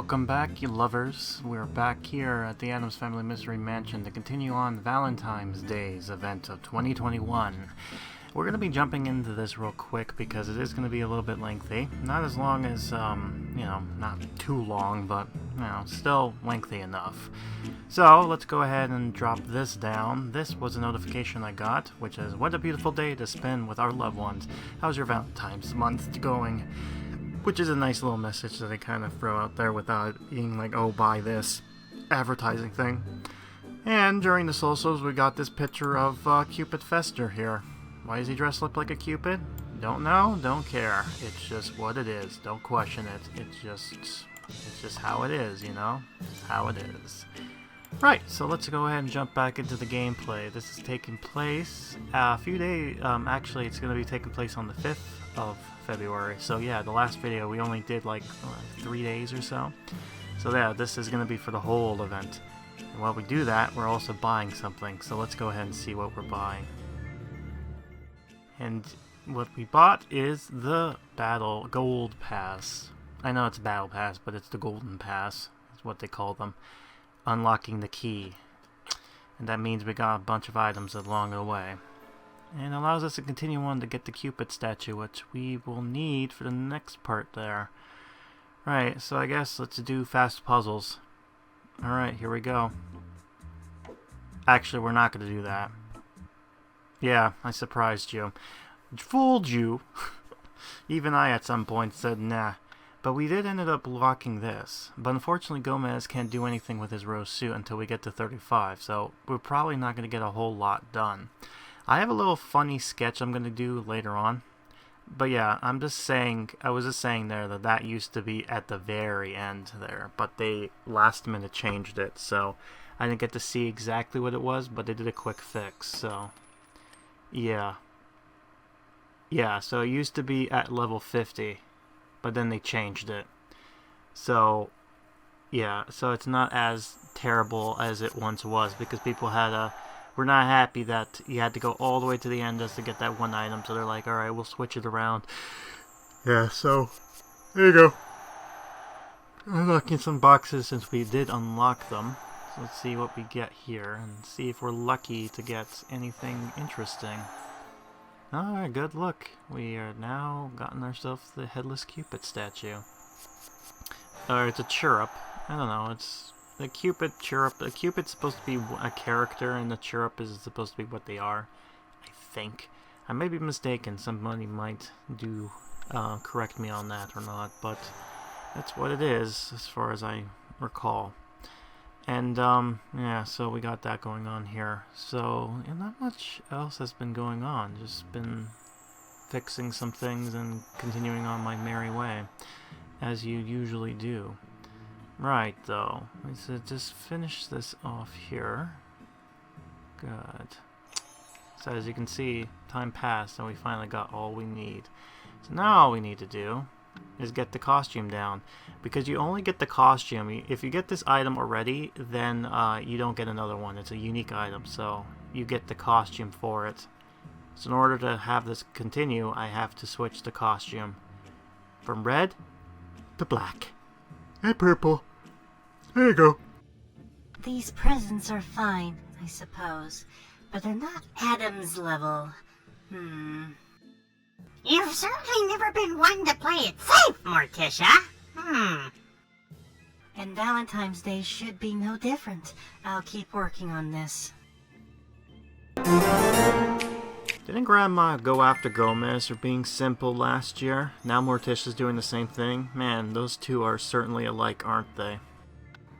Welcome back, you lovers. We're back here at the Addams Family Mystery Mansion to continue on Valentine's Day's event of 2021. We're going to be jumping into this real quick because it is going to be a little bit lengthy. Not as long as, not too long, but, still lengthy enough. So, let's go ahead and drop this down. This was a notification I got, which is, what a beautiful day to spend with our loved ones. How's your Valentine's month going? Which is a nice little message that I kind of throw out there without it being like, oh, buy this advertising thing. And during the Solstice, we got this picture of Cupid Fester here. Why is he dressed up like a Cupid? Don't know, don't care. It's just what it is. Don't question it. It's just how it is, you know? It's how it is. Right, so let's go ahead and jump back into the gameplay. This is taking place a few days, actually it's going to be taking place on the 5th of February. So yeah, the last video we only did like 3 days or so. So yeah, this is going to be for the whole event. And while we do that, we're also buying something. So let's go ahead and see what we're buying. And what we bought is the Battle Gold Pass. I know it's Battle Pass, but it's the Golden Pass. That's what they call them. Unlocking the key. And that means we got a bunch of items along the way. And allows us to continue on to get the Cupid statue, which we will need for the next part there. Right, so I guess let's do fast puzzles. Alright, here we go. Actually, we're not going to do that. Yeah, I surprised you. Fooled you. Even I at some point said nah. But we did end up blocking this. But unfortunately Gomez can't do anything with his rose suit until we get to 35. So we're probably not going to get a whole lot done. I have a little funny sketch I'm going to do later on. But yeah, I was just saying there that used to be at the very end there. But they last minute changed it. So I didn't get to see exactly what it was. But they did a quick fix. So yeah. Yeah, so it used to be at level 50. But then they changed it. So yeah, so it's not as terrible as it once was. Because people were not happy that you had to go all the way to the end just to get that one item. So they're like, alright, we'll switch it around. Yeah, so there you go. Unlocking some boxes since we did unlock them. So let's see what we get here and see if we're lucky to get anything interesting. Alright, good look. We are now gotten ourselves the Headless Cupid statue. Or it's a chirrup. I don't know, it's the Cupid chirrup. The Cupid's supposed to be a character and the chirrup is supposed to be what they are. I think. I may be mistaken. Somebody might correct me on that or not, but that's what it is as far as I recall. And yeah, so we got that going on here. So not much else has been going on. Just been fixing some things and continuing on my merry way, as you usually do. Right, though. Let's just finish this off here. Good. So as you can see, time passed and we finally got all we need. So now all we need to do is get the costume down. Because you only get the costume. If you get this item already, then you don't get another one. It's a unique item, so you get the costume for it. So in order to have this continue, I have to switch the costume from red to black. And purple. There you go. These presents are fine, I suppose, but they're not Addams level. You've certainly never been one to play it safe, Morticia. And Valentine's Day should be no different. I'll keep working on this. Didn't Grandma go after Gomez for being simple last year? Now Morticia's doing the same thing? Man, those two are certainly alike, aren't they?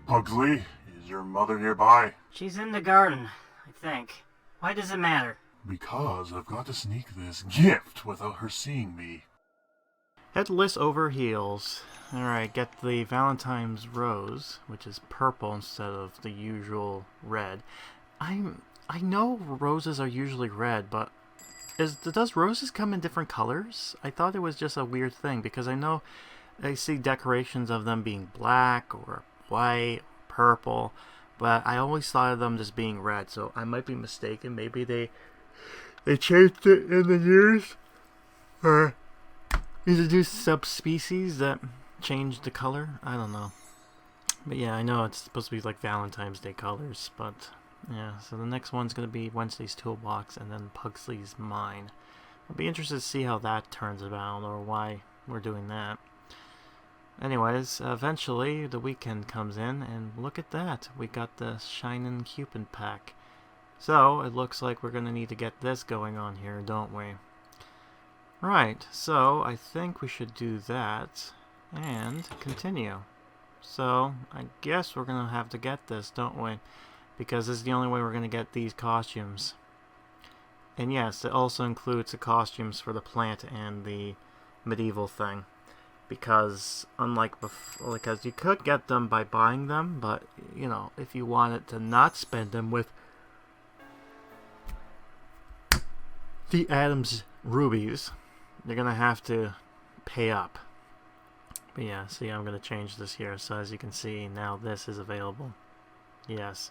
Pugsley, is your mother nearby? She's in the garden, I think. Why does it matter? Because I've got to sneak this gift without her seeing me. Headless over heels. Alright, get the Valentine's rose, which is purple instead of the usual red. I know roses are usually red, but does roses come in different colors? I thought it was just a weird thing, because I know I see decorations of them being black or white, purple, but I always thought of them just being red, so I might be mistaken. Maybe they changed it in the years, or introduced subspecies that changed the color. I don't know. But yeah, I know it's supposed to be like Valentine's Day colors, but yeah. So the next one's going to be Wednesday's Toolbox and then Pugsley's Mine. I'll be interested to see how that turns about or why we're doing that. Anyways, eventually the weekend comes in and look at that. We got the Shinin' Cupid pack. So it looks like we're going to need to get this going on here, don't we? Right, so I think we should do that and continue. So I guess we're going to have to get this, don't we? Because this is the only way we're going to get these costumes. And yes, it also includes the costumes for the plant and the medieval thing. Because unlike before, because you could get them by buying them, but you know, if you wanted to not spend them with the Addams rubies, you're gonna have to pay up. But yeah, see, I'm gonna change this here, so as you can see, now this is available. Yes.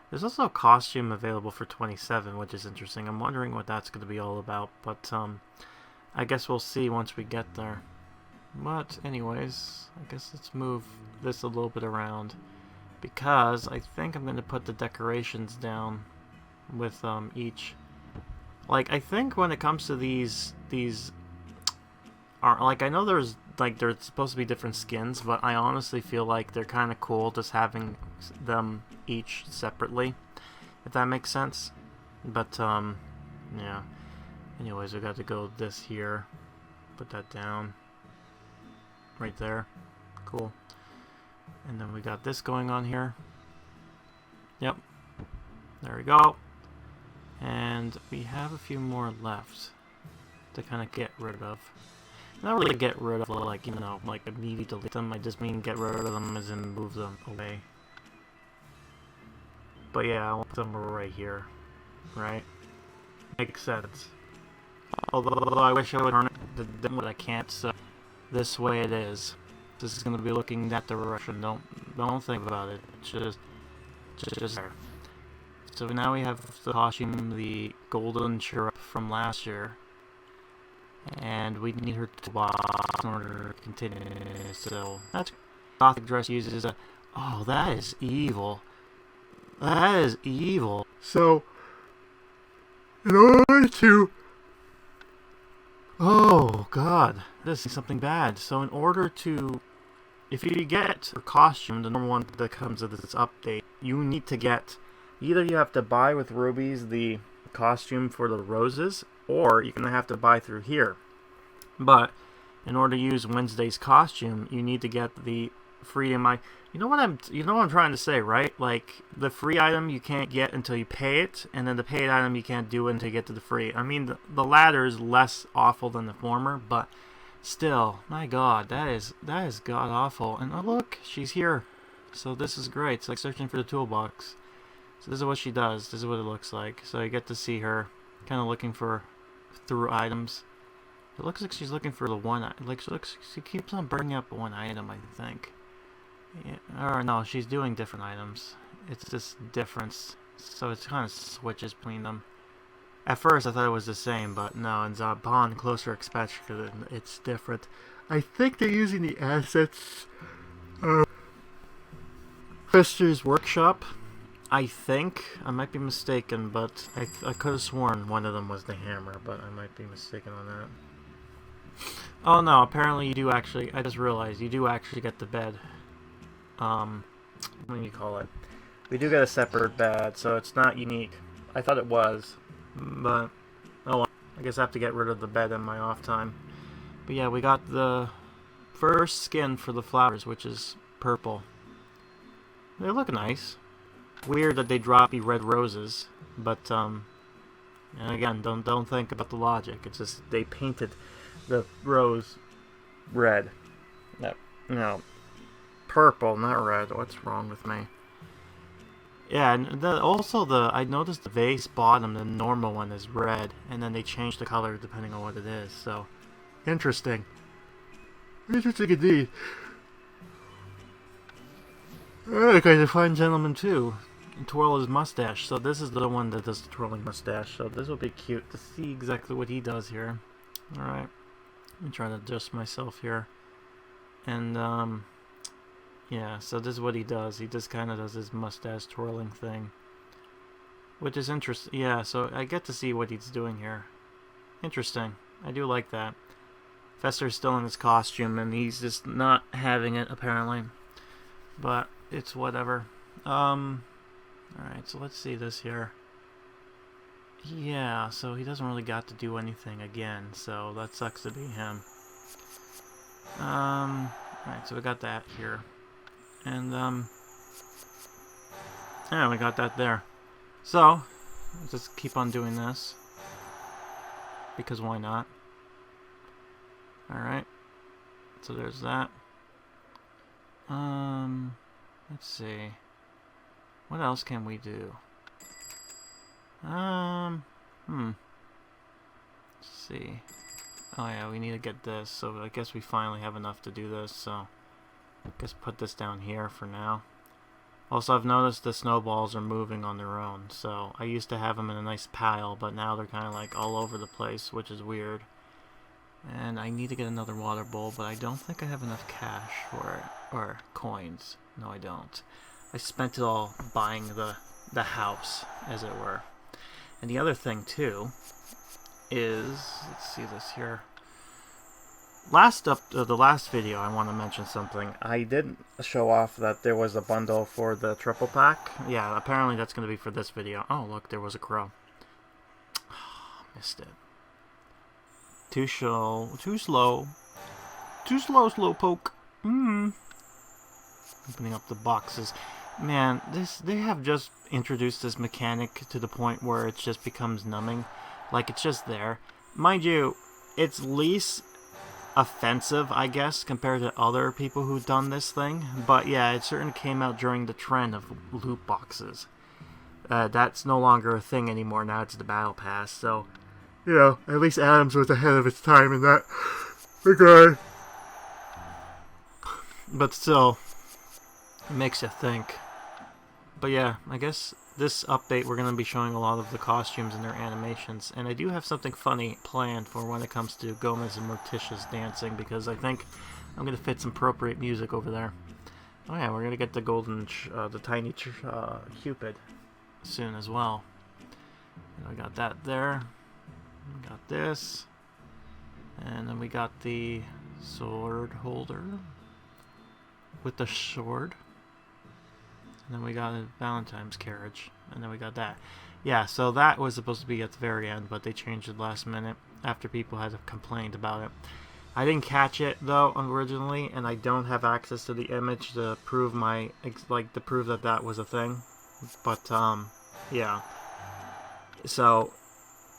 There's also a costume available for 27, which is interesting. I'm wondering what that's gonna be all about, but I guess we'll see once we get there. But anyways, I guess let's move this a little bit around, because I think I'm going to put the decorations down with each. Like, I think when it comes to these are, like, I know there's supposed to be different skins, but I honestly feel like they're kind of cool just having them each separately, if that makes sense. But yeah. Anyways, we got to go this here, put that down. Right there. Cool. And then we got this going on here. Yep. There we go. And we have a few more left to kind of get rid of. Not really get rid of, like, you know, like immediately delete them. I just mean get rid of them as in move them away. But yeah, I want them right here. Right? Makes sense. Although I wish I would turn it, but I can't, so this way it is. This is gonna be looking that direction. Don't think about it. Just there. So now we have the costume, the golden chirrup from last year, and we need her to box in order to continue. So that's Gothic dress uses a. Oh, that is evil. That is evil. So in order to. Oh god, this is something bad. So in order to, if you get a costume, the normal one that comes with this update, you need to get, either you have to buy with rubies the costume for the roses, or you're gonna have to buy through here. But in order to use Wednesday's costume, you need to get the free you know what I'm trying to say, right? Like, the free item you can't get until you pay it, and then the paid item you can't do until you get to the free. I mean, the latter is less awful than the former, but still, my god, that is god awful. And oh look, she's here. So this is great. It's like searching for the toolbox. So this is what she does. This is what it looks like. So you get to see her kind of looking for through items. It looks like she's looking for the one, like she keeps on bringing up one item, I think. Yeah, or no, she's doing different items. It's just difference, so it kind of switches between them. At first, I thought it was the same, but no, upon closer inspection, it's different. I think they're using the assets of Krister's workshop. I think. I might be mistaken, but I could have sworn one of them was the hammer, but I might be mistaken on that. Oh no, apparently you do actually, I just realized, you do actually get the bed. What do you call it? We do get a separate bed, so it's not unique. I thought it was, but oh well. I guess I have to get rid of the bed in my off time. But yeah, we got the first skin for the flowers, which is purple. They look nice. Weird that they drop you red roses, but and again, don't think about the logic. It's just they painted the rose red. No. Purple, not red. What's wrong with me? Yeah, and I noticed the vase bottom, the normal one is red, and then they change the color depending on what it is. So, interesting. Interesting indeed. Alright, guys, a fine gentleman too. And twirl his mustache. So this is the one that does the twirling mustache. So this will be cute to see exactly what he does here. Alright. Let me try to adjust myself here. And, Yeah, so this is what he does. He just kind of does his mustache twirling thing. Which is interesting. Yeah, so I get to see what he's doing here. Interesting. I do like that. Fester's still in his costume, and he's just not having it, apparently. But it's whatever. Alright, so let's see this here. Yeah, so he doesn't really got to do anything again, so that sucks to be him. Alright, so we got that here. And, yeah, we got that there. So, let's just keep on doing this. Because why not? Alright. So there's that. Let's see. What else can we do? Let's see. Oh yeah, we need to get this, so I guess we finally have enough to do this, so I guess put this down here for now. Also, I've noticed the snowballs are moving on their own, so I used to have them in a nice pile, but now they're kind of like all over the place, which is weird. And I need to get another water bowl, but I don't think I have enough cash for it, or coins. No, I don't. I spent it all buying the house, as it were. And the other thing, too, is, let's see this here. The last video, I want to mention something. I did show off that there was a bundle for the triple pack. Yeah, apparently that's going to be for this video. Oh, look, there was a crow. Missed it. Too slow. Too slow, slowpoke. Opening up the boxes. Man, they have just introduced this mechanic to the point where it just becomes numbing. Like, it's just there. Mind you, it's least offensive, I guess, compared to other people who've done this thing. But yeah, it certainly came out during the trend of loot boxes. That's no longer a thing anymore. Now it's the battle pass. So, you know, at least Addams was ahead of its time in that regard. But still, it makes you think. But yeah, I guess this update we're going to be showing a lot of the costumes and their animations. And I do have something funny planned for when it comes to Gomez and Morticia's dancing, because I think I'm going to fit some appropriate music over there. Oh yeah, we're going to get the the tiny Cupid soon as well. And I got that there. We got this. And then we got the sword holder with the sword. And then we got a Valentine's carriage. And then we got that. Yeah, so that was supposed to be at the very end, but they changed it last minute after people had complained about it. I didn't catch it, though, originally, and I don't have access to the image to prove to prove that that was a thing. But, yeah. So,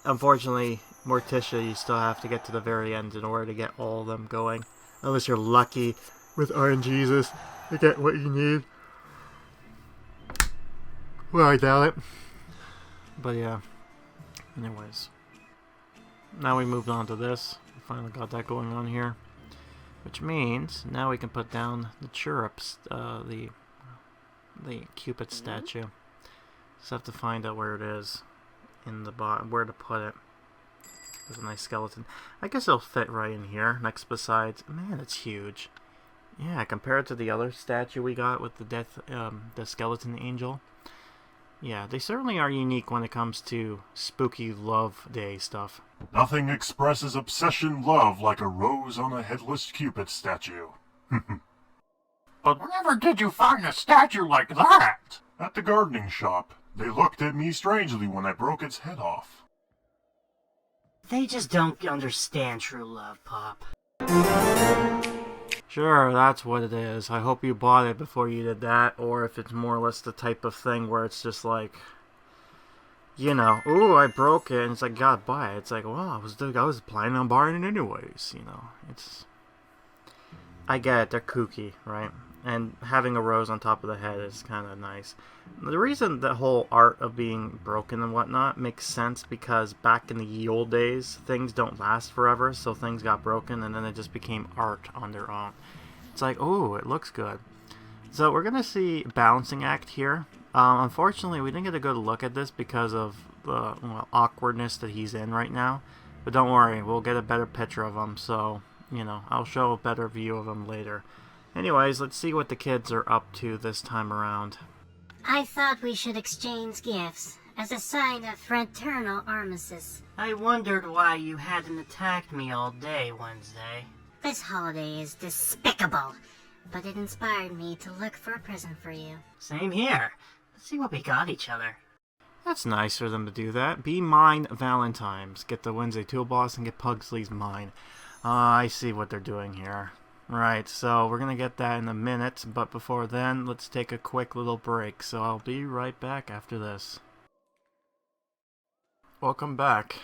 unfortunately, Morticia, you still have to get to the very end in order to get all of them going. Unless you're lucky with RNGesus to get what you need. Well, I doubt it. But yeah. Anyways. Now we moved on to this. We finally got that going on here. Which means now we can put down the chirrups, the Cupid statue. Just have to find out where it is in the bottom, where to put it. There's a nice skeleton. I guess it'll fit right in here. Next besides, man, it's huge. Yeah, compared to the other statue we got with the skeleton angel. Yeah, they certainly are unique when it comes to spooky love day stuff. Nothing expresses obsession love like a rose on a headless Cupid statue. But whenever did you find a statue like that? At the gardening shop. They looked at me strangely when I broke its head off. They just don't understand true love, Pop. Sure, that's what it is. I hope you bought it before you did that, or if it's more or less the type of thing where it's just like, you know, ooh, I broke it, and it's like, gotta buy it. It's like, well, I was planning on buying it anyways, you know. I get it, they're kooky, right? And having a rose on top of the head is kind of nice. The reason the whole art of being broken and whatnot makes sense because back in the ye old days, things don't last forever, so things got broken and then it just became art on their own. It's like, oh, it looks good. So we're going to see balancing act here. Unfortunately, we didn't get a good look at this because of the awkwardness that he's in right now. But don't worry, we'll get a better picture of him, so, you know, I'll show a better view of him later. Anyways, let's see what the kids are up to this time around. I thought we should exchange gifts as a sign of fraternal armistice. I wondered why you hadn't attacked me all day Wednesday. This holiday is despicable, but it inspired me to look for a present for you. Same here. Let's see what we got each other. That's nice for them to do that. Be mine Valentines. Get the Wednesday toolbox and get Pugsley's mine. I see what they're doing here. Right, so we're going to get that in a minute, but before then, let's take a quick little break. So I'll be right back after this. Welcome back.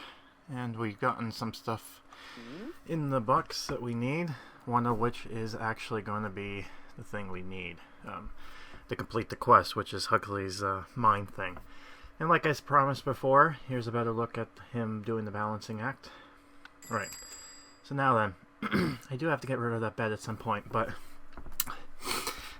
And we've gotten some stuff in the box that we need. One of which is actually going to be the thing we need to complete the quest, which is Pugsley's mine thing. And like I promised before, here's a better look at him doing the balancing act. Right. So now then, I do have to get rid of that bed at some point, but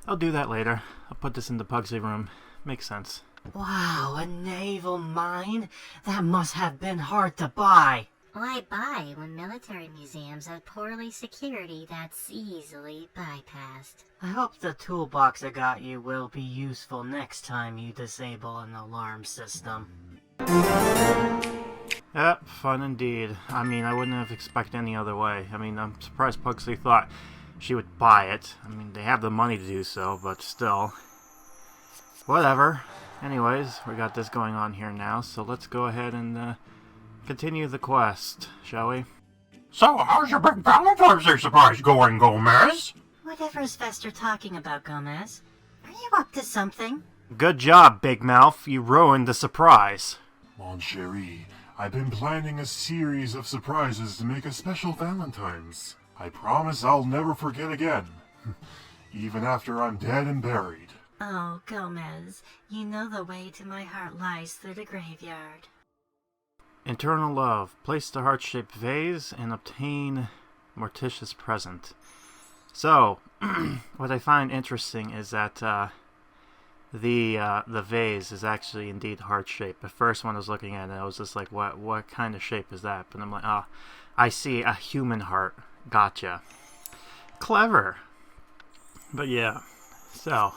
I'll do that later. I'll put this in the Pugsley room. Makes sense. Wow, a naval mine? That must have been hard to buy. Why buy when military museums have poorly security that's easily bypassed? I hope the toolbox I got you will be useful next time you disable an alarm system. Yep, fun indeed. I mean, I wouldn't have expected any other way. I mean, I'm surprised Pugsley thought she would buy it. I mean, they have the money to do so, but still. Whatever. Anyways, we got this going on here now, so let's go ahead and continue the quest, shall we? So, how's your big Valentine's Day surprise going, Gomez? Whatever's Fester talking about, Gomez? Are you up to something? Good job, Big Mouth. You ruined the surprise. Mon chéri, I've been planning a series of surprises to make a special Valentine's. I promise I'll never forget again. Even after I'm dead and buried. Oh, Gomez, you know the way to my heart lies through the graveyard. Internal love. Place the heart-shaped vase and obtain Morticia's present. So, what I find interesting is that the vase is actually indeed heart-shaped. At first, when I was looking at it, I was just like, what kind of shape is that? But I'm like, oh, I see a human heart. Gotcha. Clever. But yeah, so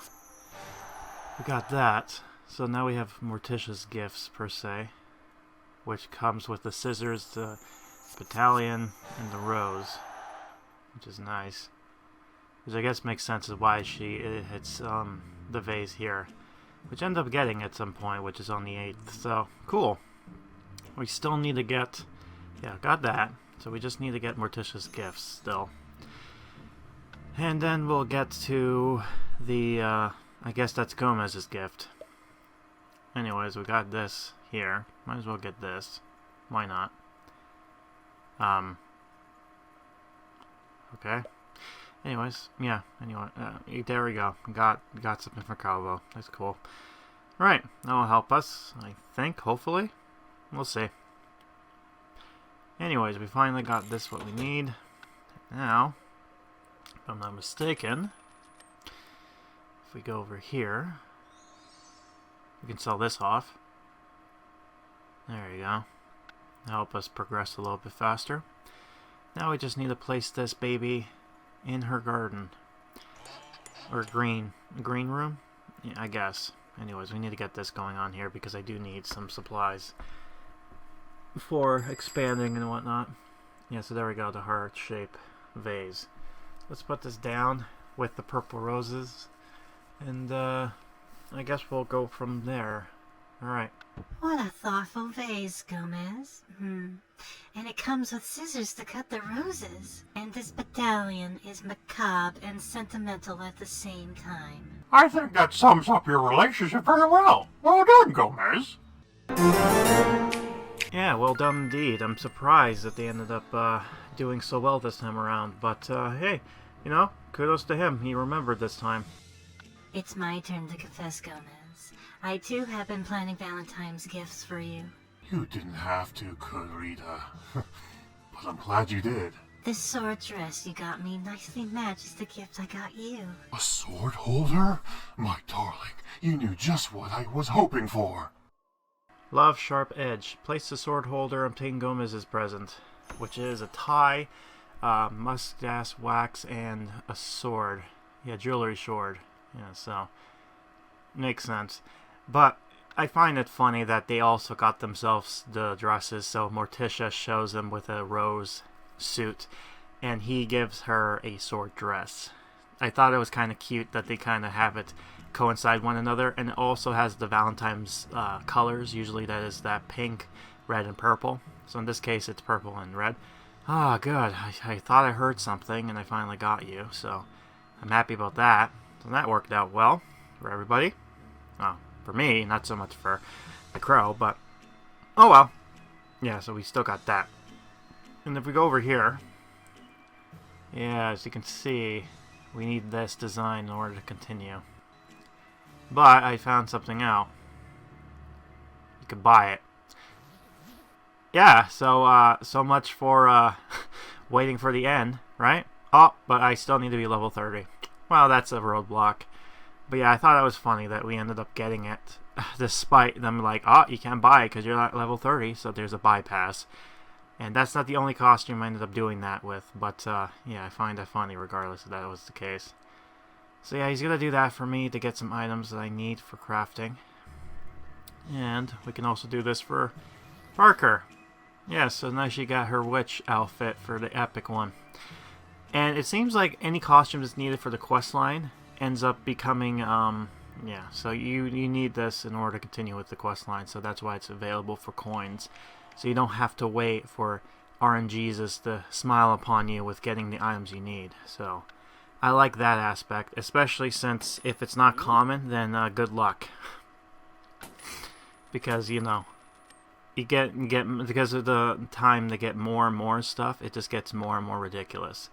we got that. So now we have Morticia's gifts, per se, which comes with the scissors, the battalion, and the rose, which is nice. Which I guess makes sense of why it hits the vase here, which end up getting at some point, which is on the 8th. So cool. We still need to get, yeah, got that. So we just need to get Morticia's gifts still, and then we'll get to the I guess that's Gomez's gift. Anyways, we got this here. Might as well get this. Why not? Okay. Anyways, yeah. Anyway, there we go. Got something for Calvo. That's cool. Right, that will help us, I think. Hopefully, we'll see. Anyways, we finally got this what we need. Now, if I'm not mistaken, if we go over here, we can sell this off. There you go. Help us progress a little bit faster. Now we just need to place this baby in her garden. Or green room? Yeah, I guess. Anyways, we need to get this going on here because I do need some supplies for expanding and whatnot. Yeah, so there we go, the heart-shaped vase. Let's put this down with the purple roses, and I guess we'll go from there. Alright. What a thoughtful vase, Gomez. And it comes with scissors to cut the roses. And this battalion is macabre and sentimental at the same time. I think that sums up your relationship very well. Well done, Gomez. Yeah, well done indeed. I'm surprised that they ended up doing so well this time around. But, hey, you know, kudos to him. He remembered this time. It's my turn to confess, Gomez. I too have been planning Valentine's gifts for you. You didn't have to, Rita. But I'm glad you did. This sword dress you got me nicely matches the gift I got you. A sword holder? My darling, you knew just what I was hoping for. Love Sharp Edge. Place the sword holder, obtain Gomez's present, which is a tie, mustache wax, and a sword. Yeah, jewelry sword. Yeah, so makes sense. But I find it funny that they also got themselves the dresses. So Morticia shows them with a rose suit, and he gives her a sword dress. I thought it was kind of cute that they kind of have it coincide one another, and it also has the Valentine's colors. Usually that is that pink, red, and purple. So in this case, it's purple and red. Ah, good. I thought I heard something, and I finally got you, so I'm happy about that. So that worked out well for everybody. Oh, for me, not so much for the crow, but oh well. Yeah, so we still got that. And if we go over here, yeah, as you can see, we need this design in order to continue. But I found something out. You could buy it. Yeah, so much for waiting for the end, right? Oh, but I still need to be level 30. Well, that's a roadblock. But yeah, I thought it was funny that we ended up getting it, despite them like, oh, you can't buy it because you're not level 30, so there's a bypass. And that's not the only costume I ended up doing that with, but yeah, I find that funny regardless if that was the case. So yeah, he's going to do that for me to get some items that I need for crafting. And we can also do this for Parker. Yeah, so now she got her witch outfit for the epic one. And it seems like any costume that's needed for the quest line ends up becoming, yeah, so you need this in order to continue with the quest line, so that's why it's available for coins. So you don't have to wait for RNGs to smile upon you with getting the items you need. So I like that aspect, especially since if it's not common, then good luck. Because, you know, you get because of the time to get more and more stuff, it just gets more and more ridiculous.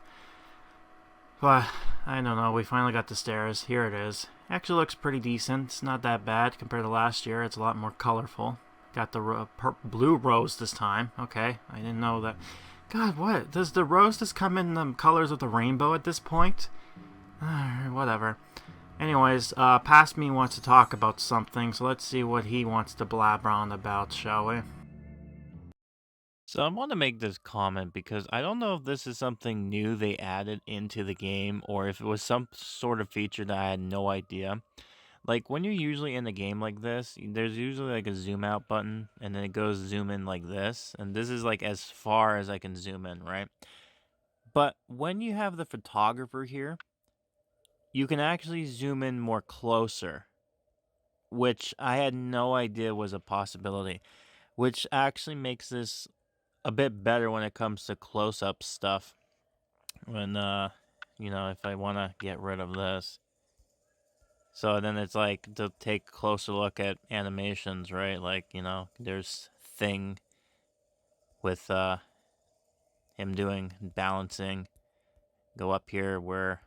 But I don't know, we finally got the stairs. Here it is. Actually looks pretty decent. It's not that bad compared to last year. It's a lot more colorful. Got the blue rose this time. Okay, I didn't know that. God, what? Does the rose just come in the colors of the rainbow at this point? Whatever. Anyways, Past Me wants to talk about something, so let's see what he wants to blabber on about, shall we? So I want to make this comment because I don't know if this is something new they added into the game or if it was some sort of feature that I had no idea. Like when you're usually in a game like this, there's usually like a zoom out button and then it goes zoom in like this. And this is like as far as I can zoom in, right? But when you have the photographer here, you can actually zoom in more closer, which I had no idea was a possibility, which actually makes this a bit better when it comes to close-up stuff. When, you know, if I want to get rid of this. So then it's like to take a closer look at animations, right? Like, you know, there's Thing with him doing balancing. Go up here where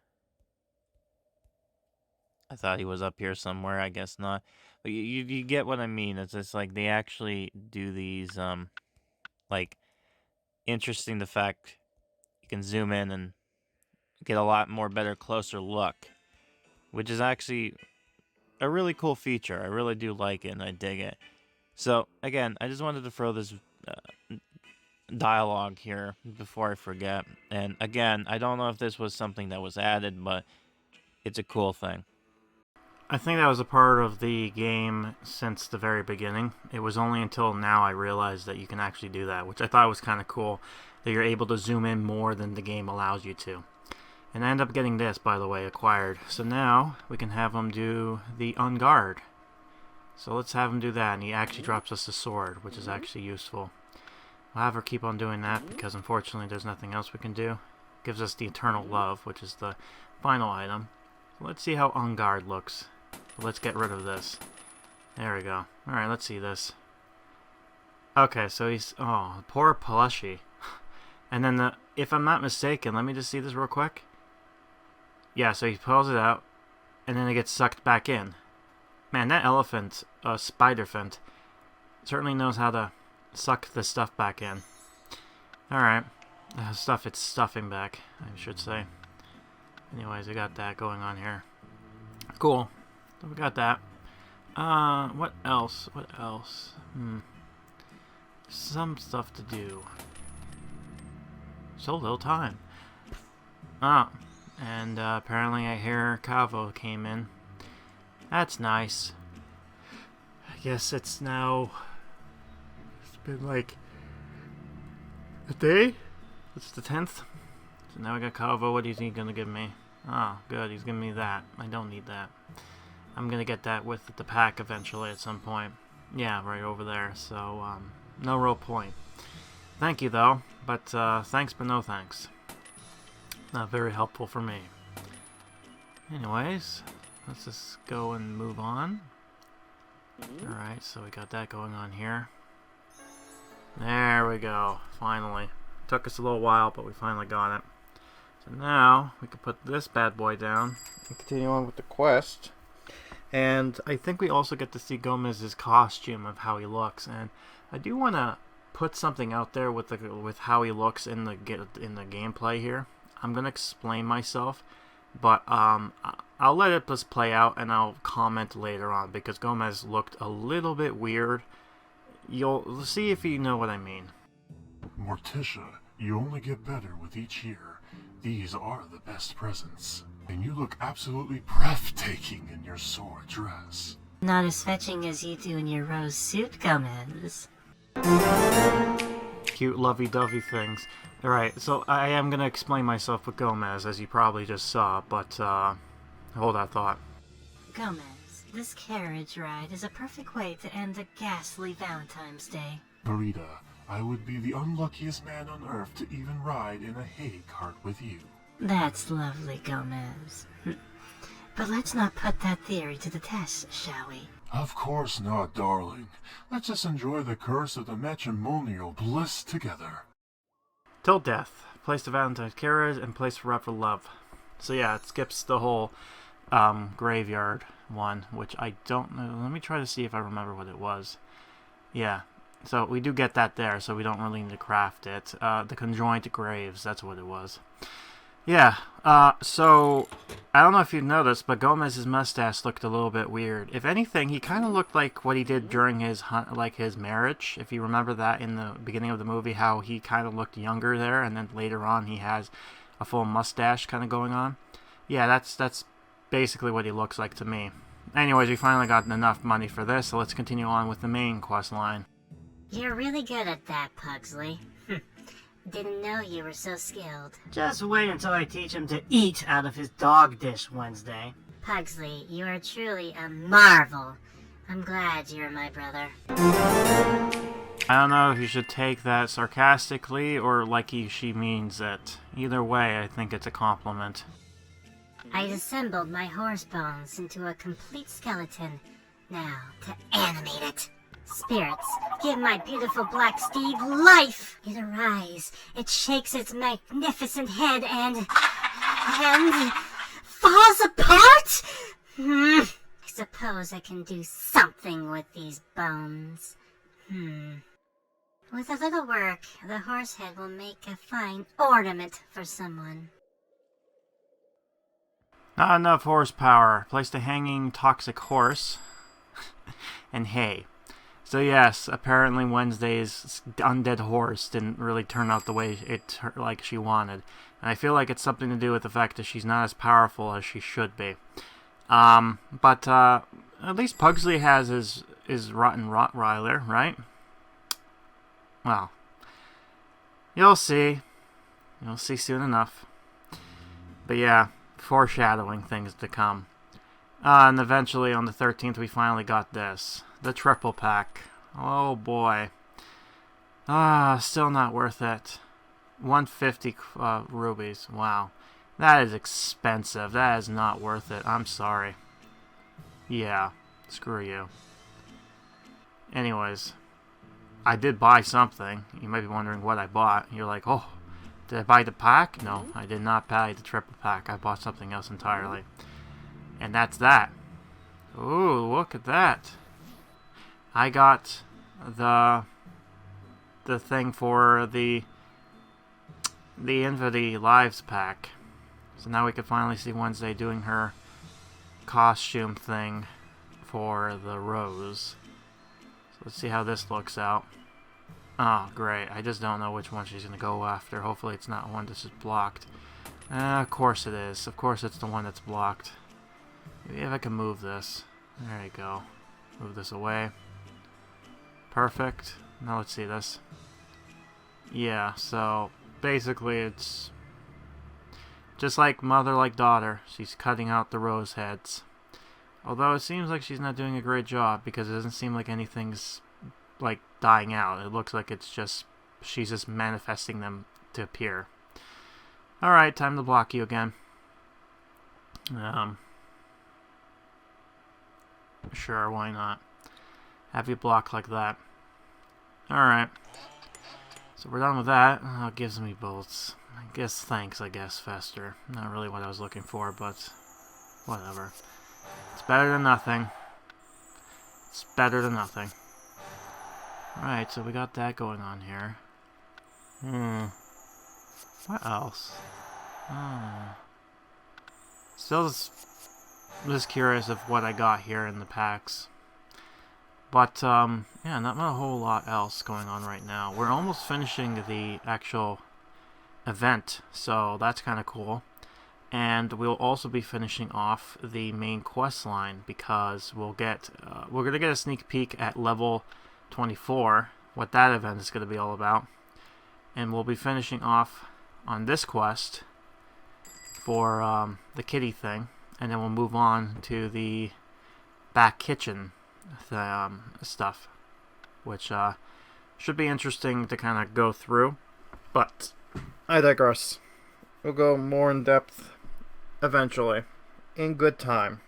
I thought he was up here somewhere. I guess not. But you get what I mean. It's just like they actually do these, like, interesting the fact you can zoom in and get a lot more better closer look, which is actually a really cool feature. I really do like it and I dig it. So again, I just wanted to throw this dialogue here before I forget. And again, I don't know if this was something that was added, but it's a cool thing. I think that was a part of the game since the very beginning. It was only until now I realized that you can actually do that, which I thought was kind of cool, that you're able to zoom in more than the game allows you to. And I end up getting this, by the way, acquired. So now we can have him do the On Guard. So let's have him do that, and he actually drops us the sword, which is actually useful. We'll have her keep on doing that, because unfortunately there's nothing else we can do. Gives us the Eternal Love, which is the final item. So let's see how On Guard looks. Let's get rid of this. There we go. Alright, let's see this. Okay, so he's... Oh, poor plushie. And then, if I'm not mistaken, let me just see this real quick. Yeah, so he pulls it out, and then it gets sucked back in. Man, that elephant, Spiderfant, certainly knows how to suck the stuff back in. Alright. Stuff it's stuffing back, I should say. Anyways, we got that going on here. Cool. So we got that. What else? What else? Some stuff to do. So little time. and apparently I hear Cavo came in. That's nice. I guess it's now... It's been like... a day? It's the 10th? So now I got Cavo. What is he gonna give me? Oh, good. He's giving me that. I don't need that. I'm gonna get that with the pack eventually at some point. Yeah, right over there. So, no real point. Thank you, though. But, thanks, but no thanks. Not very helpful for me. Anyways, let's just go and move on. Alright, so we got that going on here. There we go. Finally. Took us a little while, but we finally got it. So now, we can put this bad boy down and continue on with the quest. And I think we also get to see Gomez's costume of how he looks. And I do want to put something out there with how he looks in the gameplay here. I'm gonna explain myself, but I'll let it just play out, and I'll comment later on because Gomez looked a little bit weird. You'll see if you know what I mean. Morticia, you only get better with each year. These are the best presents. And you look absolutely breathtaking in your sword dress. Not as fetching as you do in your rose suit, Gomez. Cute lovey-dovey things. Alright, so I am going to explain myself with Gomez, as you probably just saw, but, hold that thought. Gomez, this carriage ride is a perfect way to end a ghastly Valentine's Day. Burrita, I would be the unluckiest man on earth to even ride in a hay cart with you. That's lovely, Gomez. But let's not put that theory to the test, shall we? Of course not, darling. Let's just enjoy the curse of the matrimonial bliss together. Till death. Place the Valentine's carriage and place forever love. So yeah, it skips the whole graveyard one, which I don't know. Let me try to see if I remember what it was. Yeah, so we do get that there, so we don't really need to craft it. The conjoined graves, that's what it was. Yeah, so I don't know if you've noticed, but Gomez's mustache looked a little bit weird. If anything, he kind of looked like what he did during his his marriage. If you remember that in the beginning of the movie, how he kind of looked younger there, and then later on he has a full mustache kind of going on. Yeah, that's basically what he looks like to me. Anyways, we finally got enough money for this, so let's continue on with the main quest line. You're really good at that, Pugsley. Didn't know you were so skilled. Just wait until I teach him to eat out of his dog dish Wednesday. Pugsley, you are truly a marvel. I'm glad you're my brother. I don't know if you should take that sarcastically or like she means it. Either way, I think it's a compliment. I assembled my horse bones into a complete skeleton. Now, to animate it. Spirits, give my beautiful black steed life! It arrives, it shakes its magnificent head and falls apart? I suppose I can do something with these bones. With a little work, the horse head will make a fine ornament for someone. Not enough horsepower. Place the hanging toxic horse and hay. So yes, apparently Wednesday's undead horse didn't really turn out the way like she wanted. And I feel like it's something to do with the fact that she's not as powerful as she should be. But at least Pugsley has his rotten Rottweiler, right? Well, you'll see. You'll see soon enough. But yeah, foreshadowing things to come. And eventually on the 13th we finally got this. The triple pack. Oh boy. Still not worth it. 150 rubies. Wow. That is expensive. That is not worth it. I'm sorry. Yeah. Screw you. Anyways. I did buy something. You might be wondering what I bought. You're like, oh, did I buy the pack? No, I did not buy the triple pack. I bought something else entirely. And that's that. Ooh, look at that. I got the thing for the Infinity Lives pack. So now we can finally see Wednesday doing her costume thing for the rose. So let's see how this looks out. Oh, great. I just don't know which one she's going to go after. Hopefully it's not one that's just blocked. Of course it is. Of course it's the one that's blocked. Maybe if I can move this. There you go. Move this away. Perfect. Now let's see this. Yeah, so basically it's just like mother like daughter. She's cutting out the rose heads. Although it seems like she's not doing a great job because it doesn't seem like anything's like dying out. It looks like it's just she's just manifesting them to appear. Alright, time to block you again. Sure, why not? Have you block like that. Alright. So we're done with that. Oh, it gives me bolts. I guess thanks, Fester. Not really what I was looking for, but whatever. It's better than nothing. It's better than nothing. Alright, so we got that going on here. What else? Still just curious of what I got here in the packs. But, yeah, not a whole lot else going on right now. We're almost finishing the actual event, so that's kind of cool. And we'll also be finishing off the main quest line because we're going to get a sneak peek at level 24, what that event is going to be all about. And we'll be finishing off on this quest for the kitty thing, and then we'll move on to the back kitchen stuff, which should be interesting to kind of go through, but I digress. We'll go more in depth eventually, in good time.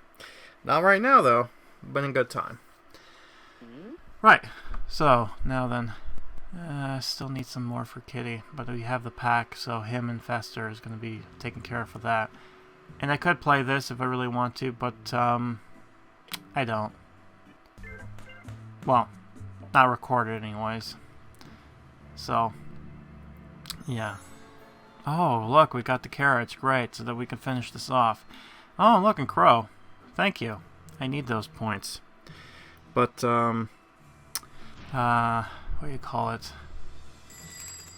Not right now though, but in good time. Right, so now then, still need some more for Kitty, but we have the pack, so him and Fester is going to be taken care of for that. And I could play this if I really want to, but I don't. Well, not recorded anyways. So, yeah. Oh, look, we got the carrots. Great, so that we can finish this off. Oh, look, and Crow. Thank you. I need those points. But, what do you call it?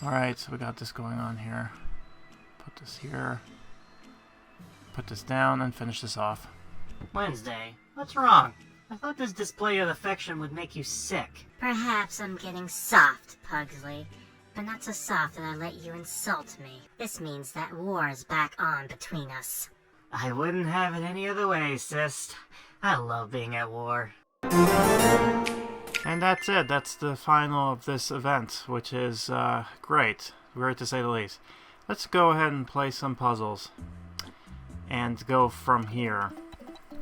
Alright, so we got this going on here. Put this here. Put this down and finish this off. Wednesday, what's wrong? I thought this display of affection would make you sick. Perhaps I'm getting soft, Pugsley. But not so soft that I let you insult me. This means that war is back on between us. I wouldn't have it any other way, sis. I love being at war. And that's it. That's the final of this event, which is great. Great to say the least. Let's go ahead and play some puzzles. And go from here.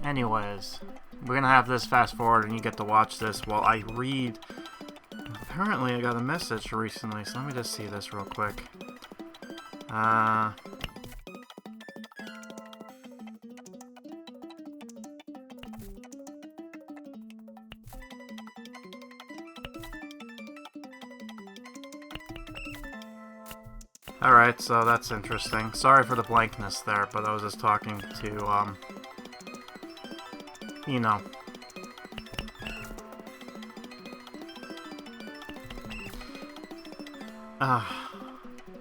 Anyways, we're going to have this fast forward and you get to watch this while I read. Apparently I got a message recently, so let me just see this real quick. Alright, so that's interesting. Sorry for the blankness there, but I was just talking to, you know.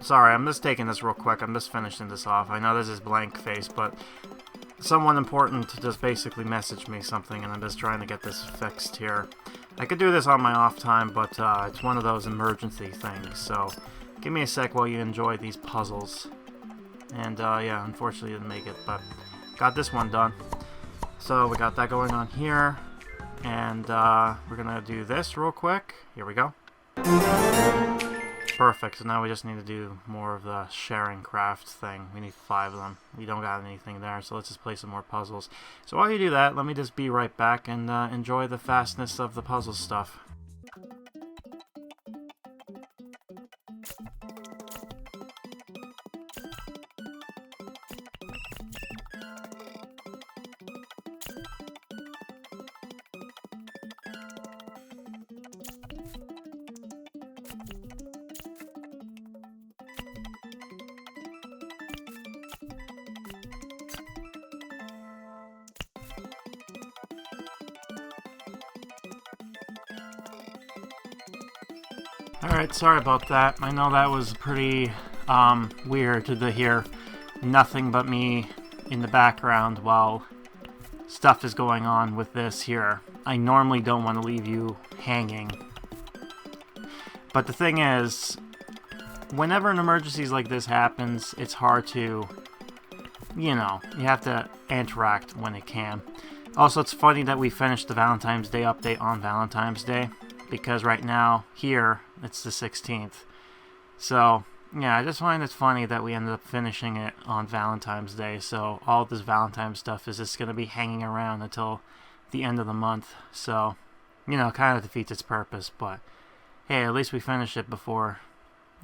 Sorry, I'm just taking this real quick. I'm just finishing this off. I know this is blank face, but someone important just basically messaged me something, and I'm just trying to get this fixed here. I could do this on my off time, but it's one of those emergency things, so give me a sec while you enjoy these puzzles. And, yeah, unfortunately didn't make it, but got this one done. So we got that going on here, and we're gonna do this real quick. Here we go. Perfect, so now we just need to do more of the sharing craft thing. We need 5 of them. We don't got anything there, so let's just play some more puzzles. So while you do that, let me just be right back and enjoy the fastness of the puzzle stuff. Alright, sorry about that. I know that was pretty weird to hear nothing but me in the background while stuff is going on with this here. I normally don't want to leave you hanging. But the thing is, whenever an emergency like this happens, it's hard to, you know, you have to interact when it can. Also, it's funny that we finished the Valentine's Day update on Valentine's Day, because right now, here, it's the 16th. So, yeah, I just find it funny that we ended up finishing it on Valentine's Day, so all this Valentine's stuff is just going to be hanging around until the end of the month. So, you know, kind of defeats its purpose, but hey, at least we finished it before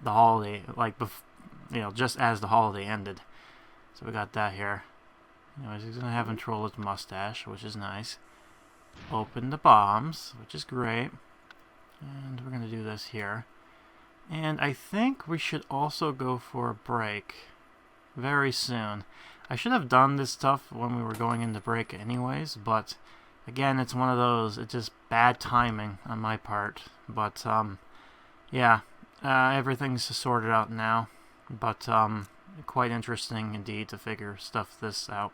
the holiday, like, you know, just as the holiday ended. So we got that here. Anyways, he's going to have him troll his mustache, which is nice. Open the bombs, which is great. And we're going to do this here. And I think we should also go for a break very soon. I should have done this stuff when we were going into break anyways, but again, it's one of those, it's just bad timing on my part. But, yeah, everything's sorted out now. But, quite interesting indeed to figure this out.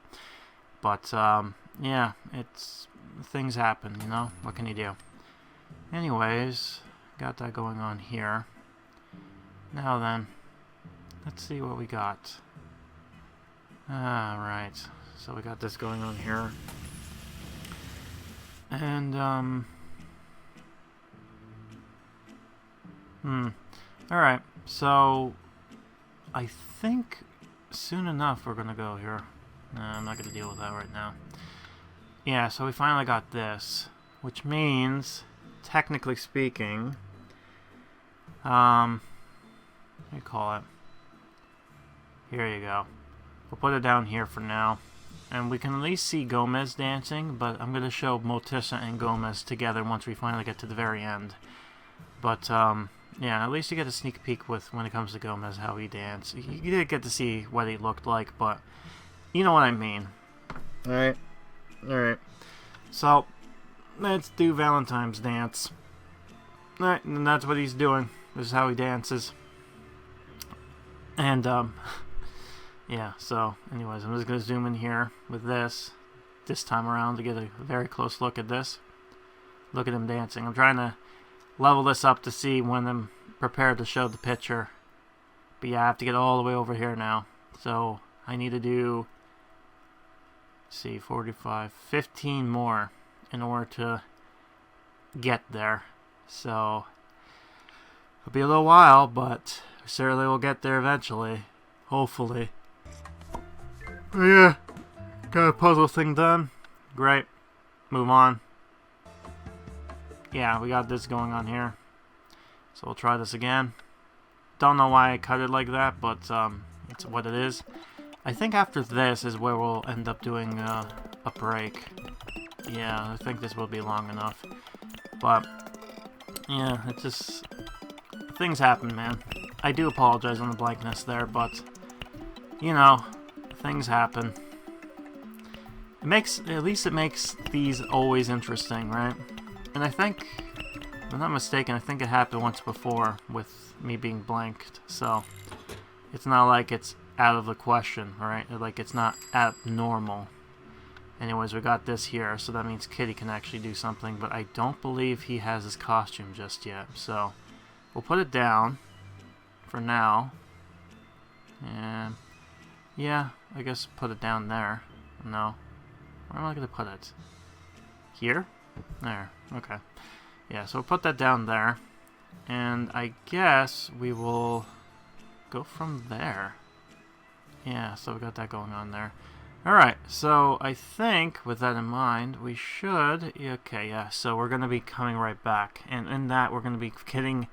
But, yeah, things happen, you know? What can you do? Anyways, got that going on here. Now then, let's see what we got. Right. So we got this going on here. And, alright, so I think soon enough we're gonna go here. I'm not gonna deal with that right now. Yeah, so we finally got this, which means, technically speaking, what do you call it? Here you go. We'll put it down here for now. And we can at least see Gomez dancing, but I'm going to show Morticia and Gomez together once we finally get to the very end. But, yeah, at least you get a sneak peek with when it comes to Gomez, how he danced. You did get to see what he looked like, but you know what I mean. Alright. Alright. So, let's do Valentine's dance. Alright, and that's what he's doing. This is how he dances. And, yeah, so, anyways, I'm just going to zoom in here with this time around to get a very close look at this. Look at him dancing. I'm trying to level this up to see when I'm prepared to show the picture. But yeah, I have to get all the way over here now. So, I need to do, let's see, 45, 15 more in order to get there. So, it'll be a little while, but certainly we'll get there eventually. Hopefully. But yeah, got a puzzle thing done. Great. Move on. Yeah, we got this going on here. So we'll try this again. Don't know why I cut it like that, but it's what it is. I think after this is where we'll end up doing a break. Yeah, I think this will be long enough. But, yeah, it just... things happen, man. I do apologize on the blankness there, but, you know, things happen. At least it makes these always interesting, right? And I think, if I'm not mistaken, I think it happened once before with me being blanked, so it's not like it's out of the question, right? Like, it's not abnormal. Anyways, we got this here, so that means Kitty can actually do something, but I don't believe he has his costume just yet, so we'll put it down for now. And yeah, I guess put it down there. No. Where am I going to put it? Here? There. Okay. Yeah, so we'll put that down there. And I guess we will go from there. Yeah, so we got that going on there. Alright, so I think, with that in mind, we should... Okay, yeah, so we're going to be coming right back. And in that, we're going to be getting...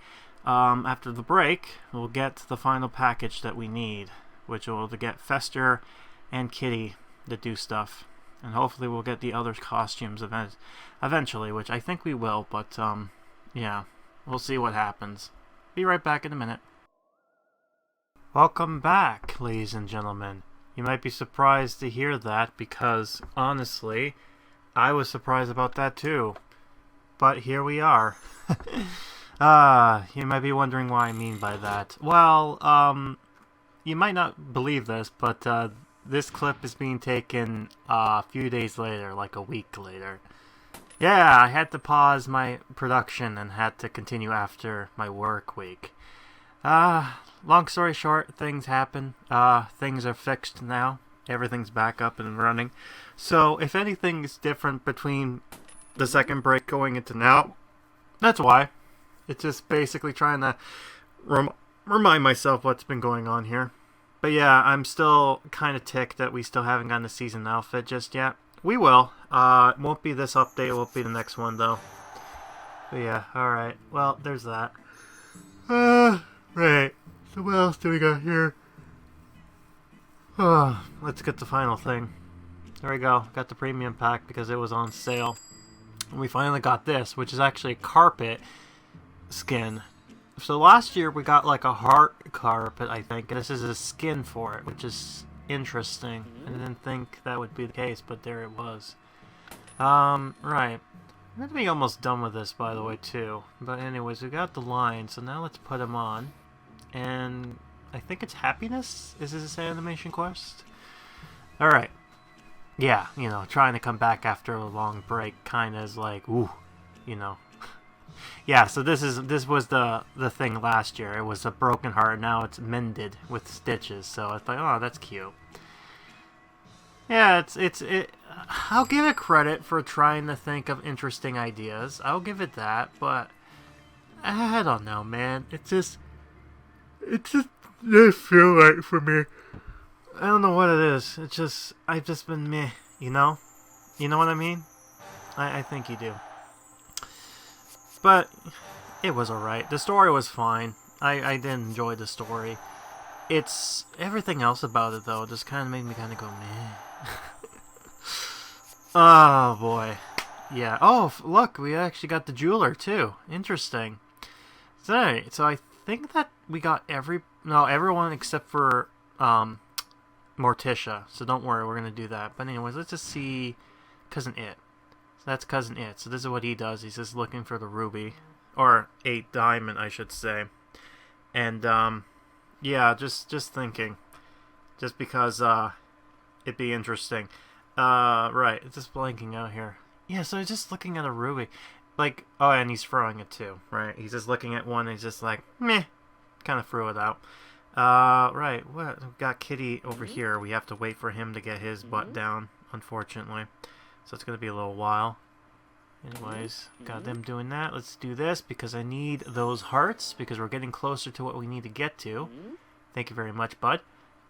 after the break, we'll get the final package that we need, which will get Fester and Kitty to do stuff. And hopefully we'll get the other costumes eventually, which I think we will, but, yeah, we'll see what happens. Be right back in a minute. Welcome back, ladies and gentlemen. You might be surprised to hear that, because, honestly, I was surprised about that too. But here we are. You might be wondering what I mean by that. Well, you might not believe this, but this clip is being taken a few days later, like a week later. Yeah, I had to pause my production and had to continue after my work week. Long story short, things happen. Things are fixed now. Everything's back up and running. So, if anything is different between the second break going into now, that's why. It's just basically trying to remind myself what's been going on here. But yeah, I'm still kind of ticked that we still haven't gotten the season outfit just yet. We will. It won't be this update. It won't be the next one, though. But yeah, alright. Well, there's that. Right. So what else do we got here? Let's get the final thing. There we go. Got the premium pack because it was on sale. And we finally got this, which is actually a carpet skin. So last year we got like a heart carpet, I think. And this is a skin for it, which is interesting. I didn't think that would be the case, but there it was. Right. I'm going to be almost done with this, by the way, too. But anyways, we got the line, so now let's put them on. And I think it's happiness? Is this animation quest? Alright. Yeah, you know, trying to come back after a long break kind of is like, ooh, you know. Yeah, so this was the thing last year. It was a broken heart. Now it's mended with stitches. So it's like, oh, that's cute. Yeah, it's I'll give it credit for trying to think of interesting ideas. I'll give it that, but I don't know, man. It just doesn't feel right for me. I don't know what it is. It's just I've just been meh, you know? You know what I mean? I think you do. But it was alright. The story was fine. I did enjoy the story. It's everything else about it, though, just kind of made me kind of go, meh. Oh, boy. Yeah. Oh, look, we actually got the jeweler, too. Interesting. So I think that we got everyone except for Morticia. So don't worry, we're going to do that. But anyways, let's just see Cousin It. So that's Cousin It. So this is what he does. He's just looking for the ruby. Or a diamond, I should say. And, yeah, just thinking. Just because, it'd be interesting. Right, it's just blanking out here. Yeah, so he's just looking at a ruby. Like, oh, and he's throwing it too, right? He's just looking at one and he's just like, meh. Kind of threw it out. Right, what? We've got Kitty over here. We have to wait for him to get his butt down, unfortunately. So it's going to be a little while. Anyways, got them doing that. Let's do this because I need those hearts because we're getting closer to what we need to get to. Thank you very much, bud.